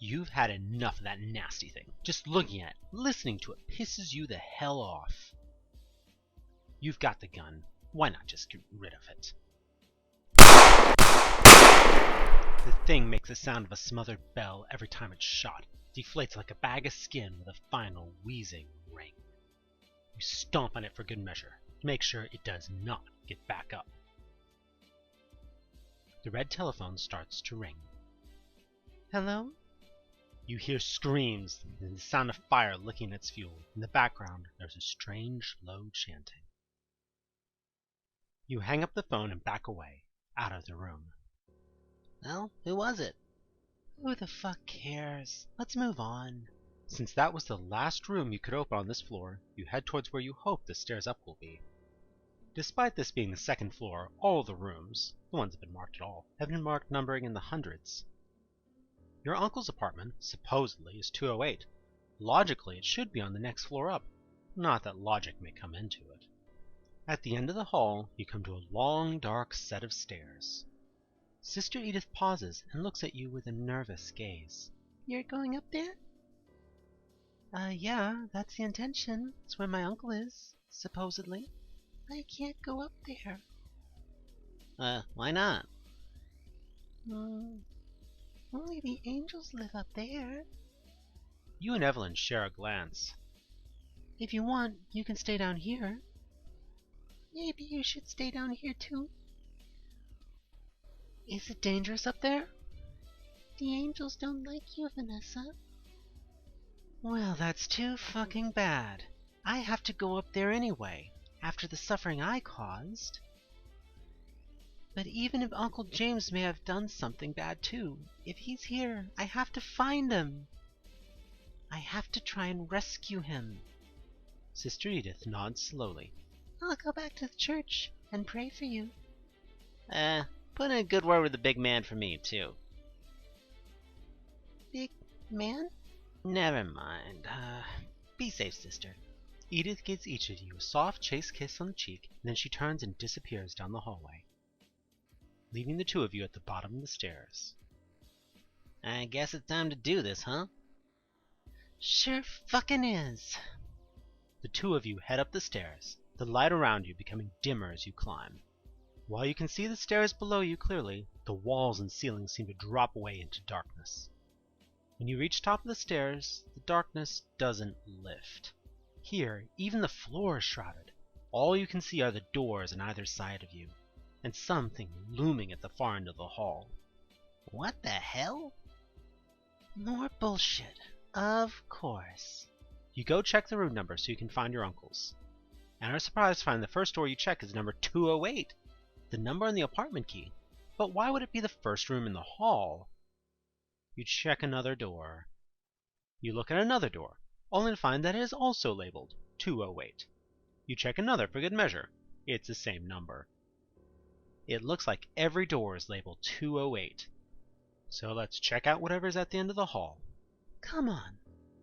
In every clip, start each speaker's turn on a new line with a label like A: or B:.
A: You've had enough of that nasty thing. Just looking at it, listening to it, pisses you the hell off. You've got the gun. Why not just get rid of it? The thing makes the sound of a smothered bell every time it's shot. Deflates like a bag of skin with a final wheezing ring. You stomp on it for good measure, to make sure it does not get back up. The red telephone starts to ring. Hello? You hear screams and the sound of fire licking its fuel. In the background, there's a strange, low chanting. You hang up the phone and back away, out of the room. Well, who was it? Who the fuck cares? Let's move on. Since that was the last room you could open on this floor, you head towards where you hope the stairs up will be. Despite this being the second floor, all the rooms, the ones that have been marked at all, have been marked numbering in the hundreds. Your uncle's apartment, supposedly, is 208. Logically, it should be on the next floor up. Not that logic may come into it. At the end of the hall, you come to a long, dark set of stairs. Sister Edith pauses and looks at you with a nervous gaze. You're going up there? Yeah, that's the intention. It's where my uncle is, supposedly. I can't go up there. Why not? Only the angels live up there. You and Evelyn share a glance. If you want, you can stay down here. Maybe you should stay down here too. Is it dangerous up there? The angels don't like you, Vanessa. Well, that's too fucking bad. I have to go up there anyway, after the suffering I caused. But even if Uncle James may have done something bad too, if he's here, I have to find him. I have to try and rescue him. Sister Edith nods slowly. I'll go back to the church and pray for you. Put in a good word with the big man for me, too. Big man? Never mind. Be safe, sister. Edith gives each of you a soft, chaste kiss on the cheek, and then she turns and disappears down the hallway, leaving the two of you at the bottom of the stairs. I guess it's time to do this, huh? Sure fucking is. The two of you head up the stairs, the light around you becoming dimmer as you climb. While you can see the stairs below you clearly, the walls and ceilings seem to drop away into darkness. When you reach top of the stairs, the darkness doesn't lift. Here, even the floor is shrouded. All you can see are the doors on either side of you, and something looming at the far end of the hall. What the hell? More bullshit. Of course. You go check the room number so you can find your uncle's, and are surprised to find the first door you check is number 208, the number on the apartment key. But why would it be the first room in the hall? You check another door. You look at another door, only to find that it is also labeled 208. You check another for good measure. It's the same number. It looks like every door is labeled 208. So let's check out whatever's at the end of the hall. Come on.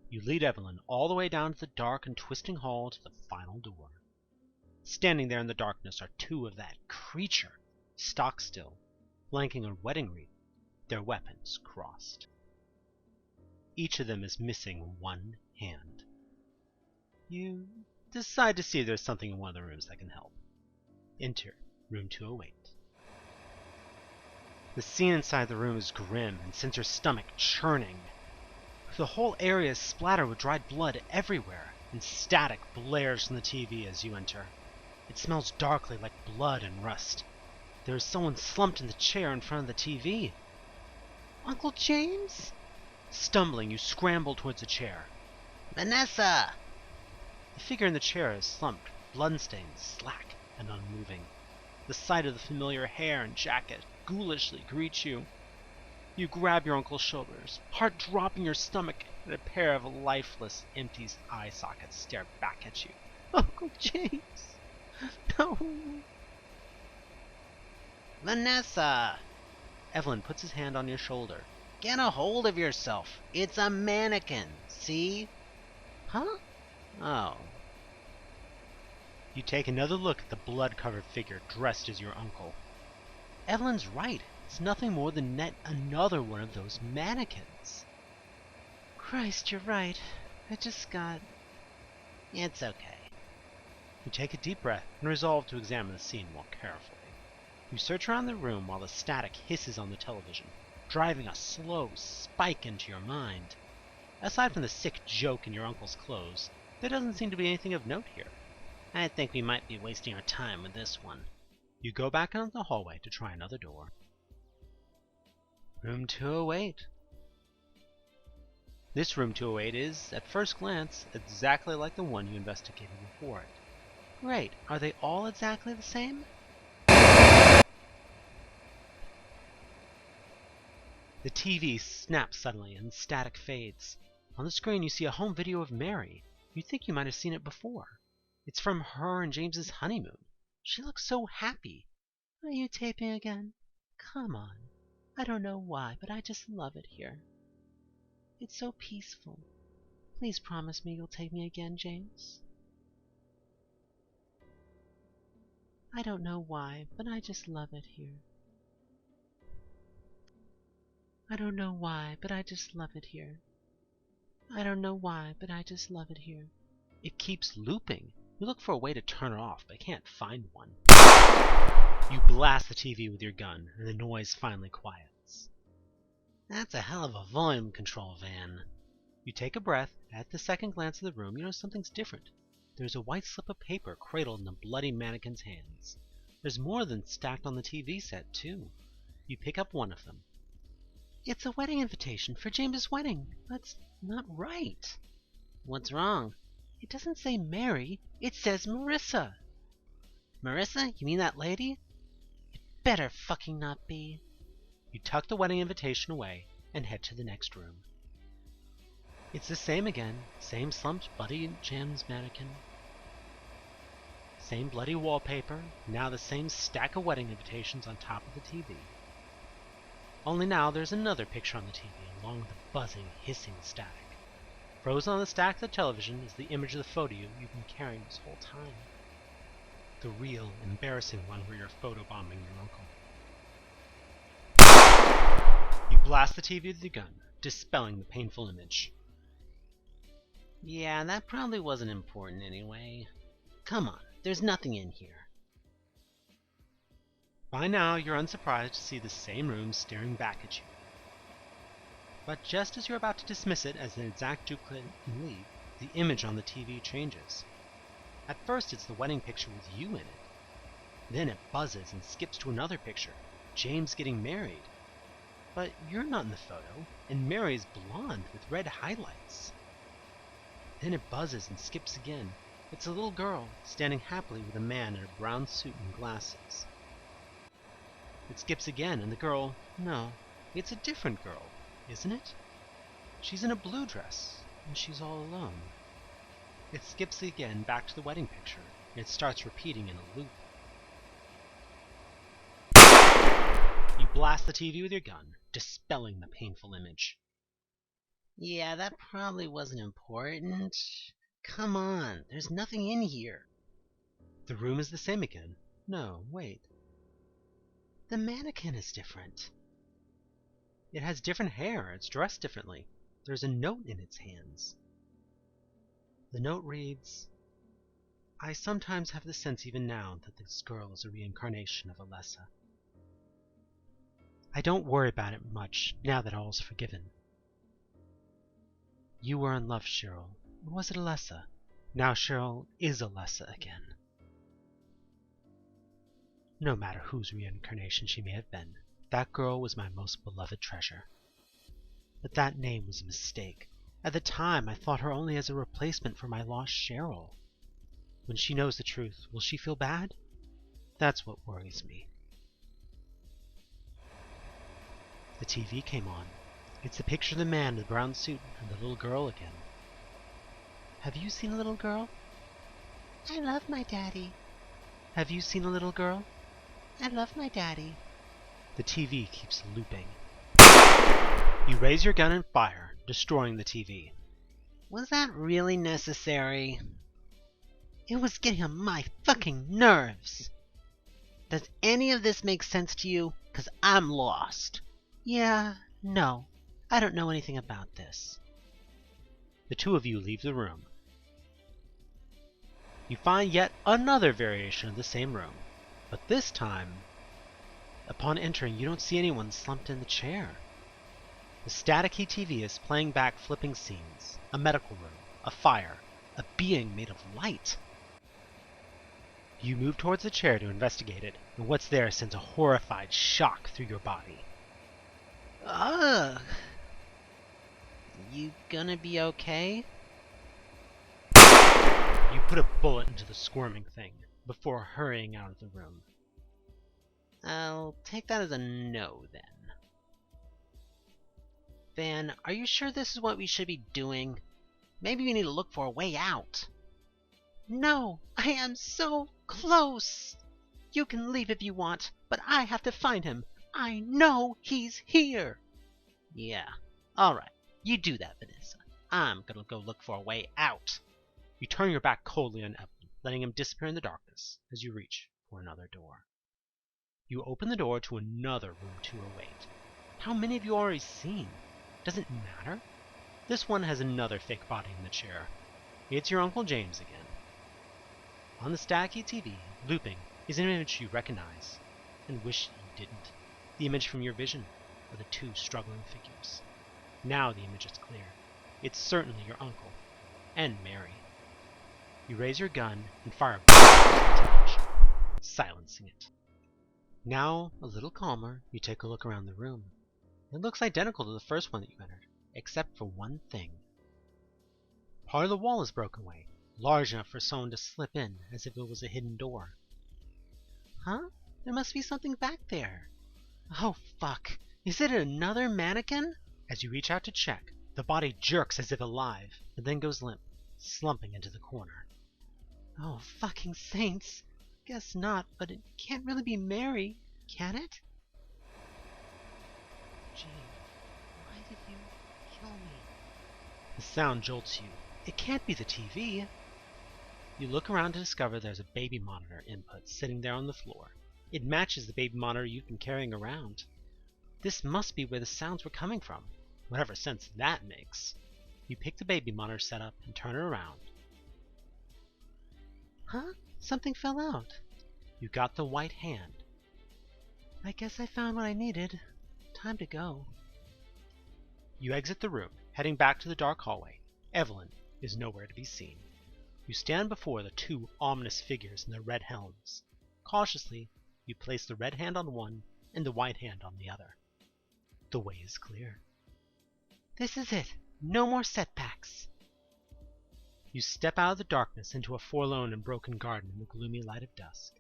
A: You lead Evelyn all the way down to the dark and twisting hall to the final door. Standing there in the darkness are two of that creature, stock still, flanking a wedding wreath, their weapons crossed. Each of them is missing one hand. You decide to see if there's something in one of the rooms that can help. Enter room 208. The scene inside the room is grim and sends your stomach churning. The whole area is splattered with dried blood everywhere, and static blares from the TV as you enter. It smells darkly like blood and rust. There is someone slumped in the chair in front of the TV. Uncle James? Stumbling, you scramble towards the chair. Vanessa! The figure in the chair is slumped, blood-stained, slack, and unmoving. The sight of the familiar hair and jacket ghoulishly greets you. You grab your uncle's shoulders, heart dropping your stomach, and a pair of lifeless, empty eye sockets stare back at you. Uncle James! No! Vanessa! Evelyn puts his hand on your shoulder. Get a hold of yourself. It's a mannequin, see? Huh? Oh. You take another look at the blood-covered figure dressed as your uncle. Evelyn's right. It's nothing more than yet another one of those mannequins. Christ, you're right. I just got... It's okay. You take a deep breath and resolve to examine the scene more carefully. You search around the room while the static hisses on the television, driving a slow spike into your mind. Aside from the sick joke in your uncle's clothes, there doesn't seem to be anything of note here. I think we might be wasting our time with this one. You go back out the hallway to try another door. Room 208. This room 208 is, at first glance, exactly like the one you investigated before it. Great, are they all exactly the same? The TV snaps suddenly and static fades. On the screen you see a home video of Mary. You think you might have seen it before. It's from her and James's honeymoon. She looks so happy. Are you taping again? Come on. I don't know why, but I just love it here. It's so peaceful. Please promise me you'll take me again, James. I don't know why, but I just love it here. I don't know why, but I just love it here. I don't know why, but I just love it here. It keeps looping. You look for a way to turn it off, but can't find one. You blast the TV with your gun, and the noise finally quiets. That's a hell of a volume control van. You take a breath, and at the second glance of the room, you notice something's different. There's a white slip of paper cradled in a bloody mannequin's hands. There's more than stacked on the TV set, too. You pick up one of them. It's a wedding invitation for James's wedding. That's not right. What's wrong? It doesn't say Mary. It says Marissa. Marissa? You mean that lady? It better fucking not be. You tuck the wedding invitation away and head to the next room. It's the same again. Same slumped, bloody Jam's mannequin. Same bloody wallpaper. Now the same stack of wedding invitations on top of the TV. Only now there's another picture on the TV, along with the buzzing, hissing static. Frozen on the stack of the television is the image of the photo you've been carrying this whole time. The real, embarrassing one where you're photobombing your uncle. You blast the TV with your gun, dispelling the painful image. Yeah, that probably wasn't important anyway. Come on, there's nothing in here. By now, you're unsurprised to see the same room staring back at you. But just as you're about to dismiss it as an exact duplicate and leave, the image on the TV changes. At first, it's the wedding picture with you in it. Then it buzzes and skips to another picture, James getting married. But you're not in the photo, and Mary's blonde with red highlights. Then it buzzes and skips again. It's a little girl standing happily with a man in a brown suit and glasses. It skips again, and the girl... No, it's a different girl, isn't it? She's in a blue dress, and she's all alone. It skips again back to the wedding picture, and it starts repeating in a loop. You blast the TV with your gun, dispelling the painful image. Yeah, that probably wasn't important. Come on, there's nothing in here. The room is the same again. No, wait. The mannequin is different. It has different hair. It's dressed differently. There's a note in its hands. The note reads, I sometimes have the sense even now that this girl is a reincarnation of Alessa. I don't worry about it much now that all's forgiven. You were in love, Cheryl. Or was it Alessa? Now Cheryl is Alessa again. No matter whose reincarnation she may have been, that girl was my most beloved treasure. But that name was a mistake. At the time, I thought her only as a replacement for my lost Cheryl. When she knows the truth, will she feel bad? That's what worries me. The TV came on. It's the picture of the man in the brown suit and the little girl again. Have you seen a little girl? I love my daddy. Have you seen a little girl? I love my daddy. The TV keeps looping. You raise your gun and fire, destroying the TV. Was that really necessary? It was getting on my fucking nerves. Does any of this make sense to you? 'Cause I'm lost. Yeah, no. I don't know anything about this. The two of you leave the room. You find yet another variation of the same room, but this time, upon entering, you don't see anyone slumped in the chair. The staticky TV is playing back flipping scenes, a medical room, a fire, a being made of light. You move towards the chair to investigate it, and what's there sends a horrified shock through your body. Ugh! You gonna be okay? You put a bullet into the squirming thing before hurrying out of the room. I'll take that as a no, then. Van, are you sure this is what we should be doing? Maybe we need to look for a way out. No, I am so close! You can leave if you want, but I have to find him. I know he's here! Yeah, alright. You do that, Vanessa. I'm gonna go look for a way out. You turn your back coldly on Evelyn, letting him disappear in the darkness as you reach for another door. You open the door to another room 208. How many have you already seen? Does it matter? This one has another fake body in the chair. It's your Uncle James again. On the staticky TV, looping, is an image you recognize, and wish you didn't. The image from your vision of the two struggling figures. Now the image is clear. It's certainly your uncle, and Mary. You raise your gun and fire a bullet, silencing it. Now, a little calmer, you take a look around the room. It looks identical to the first one that you entered, except for one thing. Part of the wall is broken away, large enough for someone to slip in as if it was a hidden door. Huh? There must be something back there. Oh, fuck. Is it another mannequin? As you reach out to check, the body jerks as if alive, and then goes limp, slumping into the corner. Oh, fucking saints. Guess not, but it can't really be Mary, can it? Gee, why did you kill me? The sound jolts you. It can't be the TV. You look around to discover there's a baby monitor input sitting there on the floor. It matches the baby monitor you've been carrying around. This must be where the sounds were coming from, whatever sense that makes. You pick the baby monitor set up and turn it around. Huh? Something fell out. You got the white hand. I guess I found what I needed. Time to go. You exit the room, heading back to the dark hallway. Evelyn is nowhere to be seen. You stand before the two ominous figures in their red helms. Cautiously, you place the red hand on one and the white hand on the other. The way is clear. This is it. No more setbacks. You step out of the darkness into a forlorn and broken garden in the gloomy light of dusk.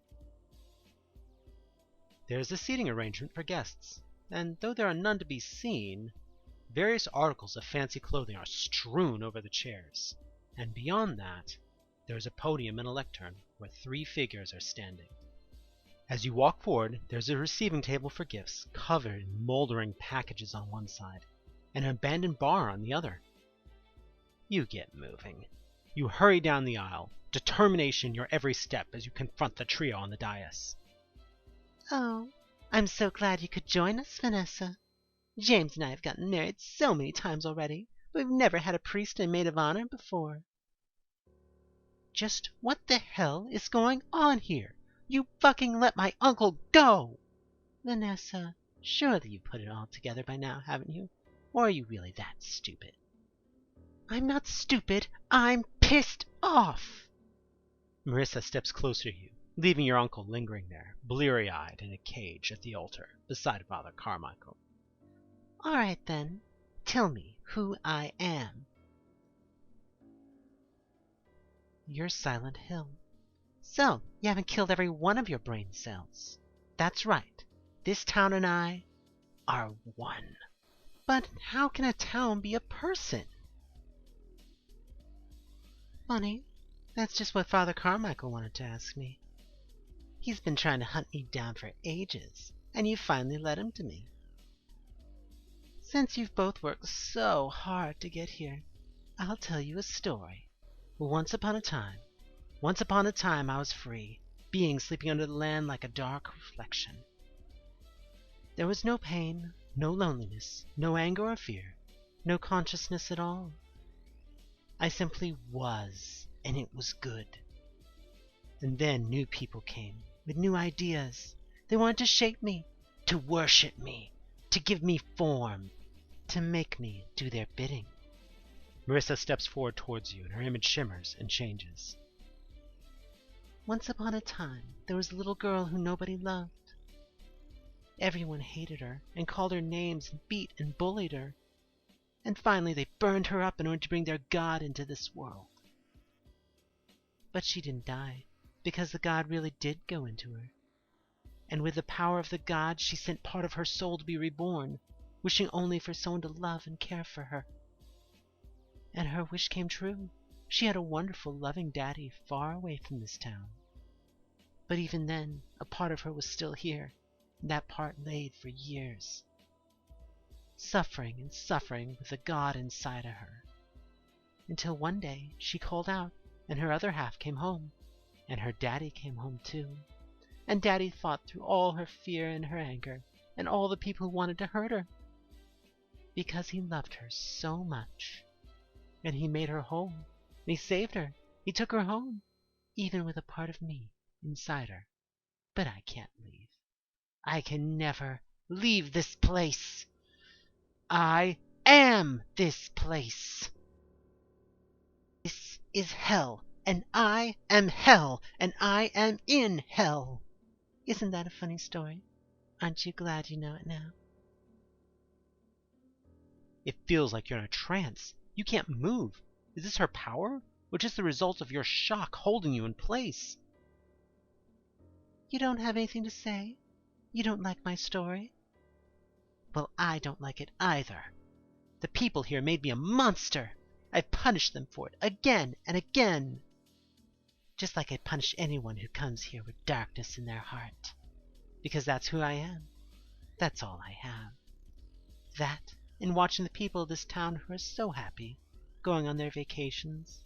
A: There is a seating arrangement for guests, and though there are none to be seen, various articles of fancy clothing are strewn over the chairs, and beyond that, there is a podium and a lectern where three figures are standing. As you walk forward, there's a receiving table for gifts, covered in moldering packages on one side, and an abandoned bar on the other. You get moving. You hurry down the aisle, determination in your every step as you confront the trio on the dais. Oh, I'm so glad you could join us, Vanessa. James and I have gotten married so many times already, but we've never had a priest and maid of honor before. Just what the hell is going on here? You fucking let my uncle go! Vanessa, surely you've put it all together by now, haven't you? Or are you really that stupid? I'm not stupid. I'm pissed off. Marissa steps closer to you, leaving your uncle lingering there, bleary-eyed in a cage at the altar, beside Father Carmichael. All right, then. Tell me who I am. You're Silent Hill. So, you haven't killed every one of your brain cells. That's right. This town and I are one. But how can a town be a person? Funny, that's just what Father Carmichael wanted to ask me. He's been trying to hunt me down for ages, and you finally led him to me. Since you've both worked so hard to get here, I'll tell you a story. Once upon a time I was free, being sleeping under the land like a dark reflection. There was no pain, no loneliness, no anger or fear, no consciousness at all. I simply was, and it was good. And then new people came, with new ideas. They wanted to shape me, to worship me, to give me form, to make me do their bidding. Marissa steps forward towards you, and her image shimmers and changes. Once upon a time, there was a little girl who nobody loved. Everyone hated her, and called her names, and beat and bullied her. And finally they burned her up in order to bring their God into this world. But she didn't die, because the God really did go into her. And with the power of the God, she sent part of her soul to be reborn, wishing only for someone to love and care for her. And her wish came true. She had a wonderful, loving daddy far away from this town. But even then, a part of her was still here, and that part laid for years, suffering and suffering with the God inside of her. Until one day she called out, and her other half came home, and her daddy came home too. And daddy fought through all her fear and her anger, and all the people who wanted to hurt her, because he loved her so much. And he made her whole, and he saved her. He took her home, even with a part of me inside her. But I can't leave. I can never leave this place. I am this place. This is hell, and I am hell, and I am in hell. Isn't that a funny story? Aren't you glad you know it now? It feels like you're in a trance. You can't move. Is this her power, or just the result of your shock holding you in place? You don't have anything to say? You don't like my story? Well, I don't like it either. The people here made me a monster. I've punished them for it again and again. Just like I'd punish anyone who comes here with darkness in their heart. Because that's who I am. That's all I have. That, and watching the people of this town who are so happy, going on their vacations,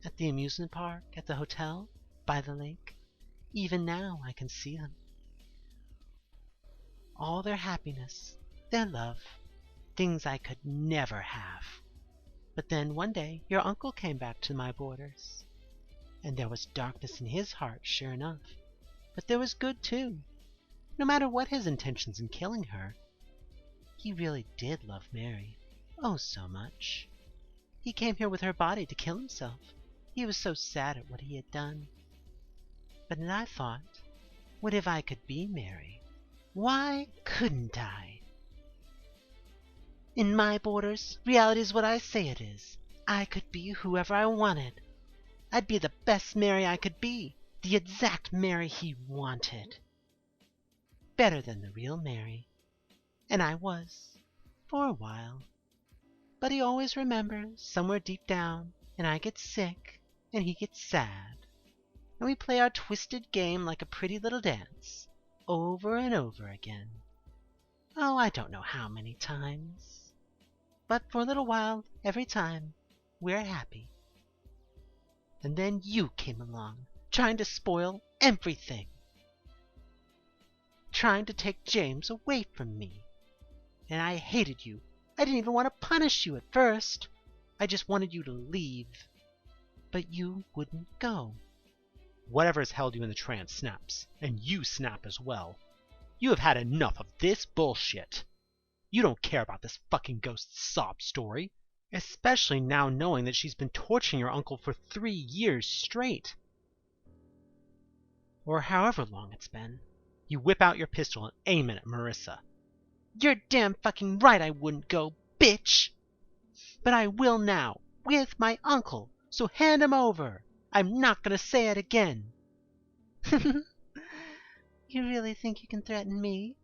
A: at the amusement park, at the hotel, by the lake. Even now I can see them. All their happiness, their love, things I could never have. But then one day your uncle came back to my borders, and there was darkness in his heart, sure enough. But there was good too. No matter what his intentions in killing her, he really did love Mary, oh so much. He came here with her body to kill himself. He was so sad at what he had done. But then I thought, what if I could be Mary? Why couldn't I? In my borders, reality is what I say it is. I could be whoever I wanted. I'd be the best Mary I could be, the exact Mary he wanted. Better than the real Mary. And I was, for a while. But he always remembers, somewhere deep down, and I get sick, and he gets sad. And we play our twisted game like a pretty little dance, over and over again. Oh, I don't know how many times. But for a little while, every time, we're happy. And then you came along, trying to spoil everything. Trying to take James away from me. And I hated you. I didn't even want to punish you at first. I just wanted you to leave. But you wouldn't go. Whatever has held you in the trance snaps, and you snap as well. You have had enough of this bullshit. You don't care about this fucking ghost sob story, especially now knowing that she's been torturing your uncle for 3 years straight. Or however long it's been. You whip out your pistol and aim it at Marissa. You're damn fucking right I wouldn't go, bitch! But I will now, with my uncle, so hand him over. I'm not gonna say it again. You really think you can threaten me?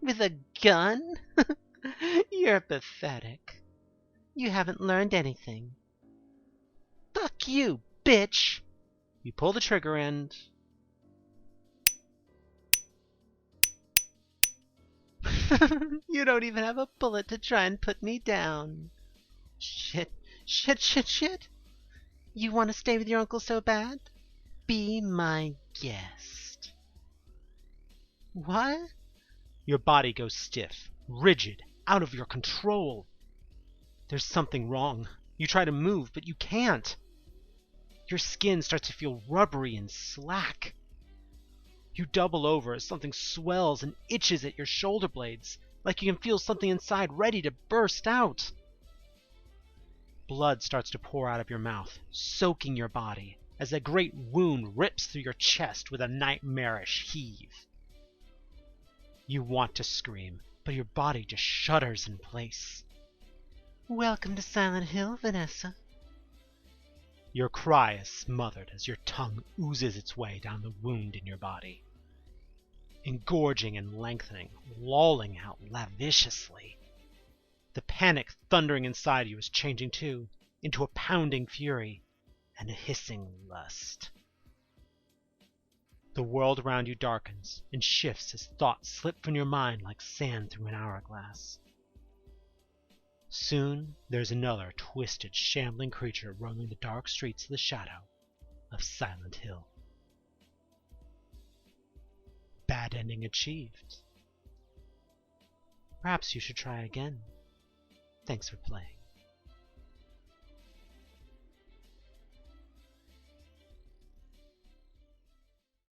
A: With a gun? You're pathetic. You haven't learned anything. Fuck you, bitch! You pull the trigger and... You don't even have a bullet to try and put me down. Shit. You want to stay with your uncle so bad? Be my guest. What? Your body goes stiff, rigid, out of your control. There's something wrong. You try to move, but you can't. Your skin starts to feel rubbery and slack. You double over as something swells and itches at your shoulder blades, like you can feel something inside ready to burst out. Blood starts to pour out of your mouth, soaking your body, as a great wound rips through your chest with a nightmarish heave. You want to scream, but your body just shudders in place. "Welcome to Silent Hill, Vanessa." Your cry is smothered as your tongue oozes its way down the wound in your body, engorging and lengthening, lolling out lasciviously. The panic thundering inside you is changing too, into a pounding fury and a hissing lust. The world around you darkens and shifts as thoughts slip from your mind like sand through an hourglass. Soon there's another twisted, shambling creature roaming the dark streets of the shadow of Silent Hill. Bad ending achieved. Perhaps you should try again. Thanks for playing.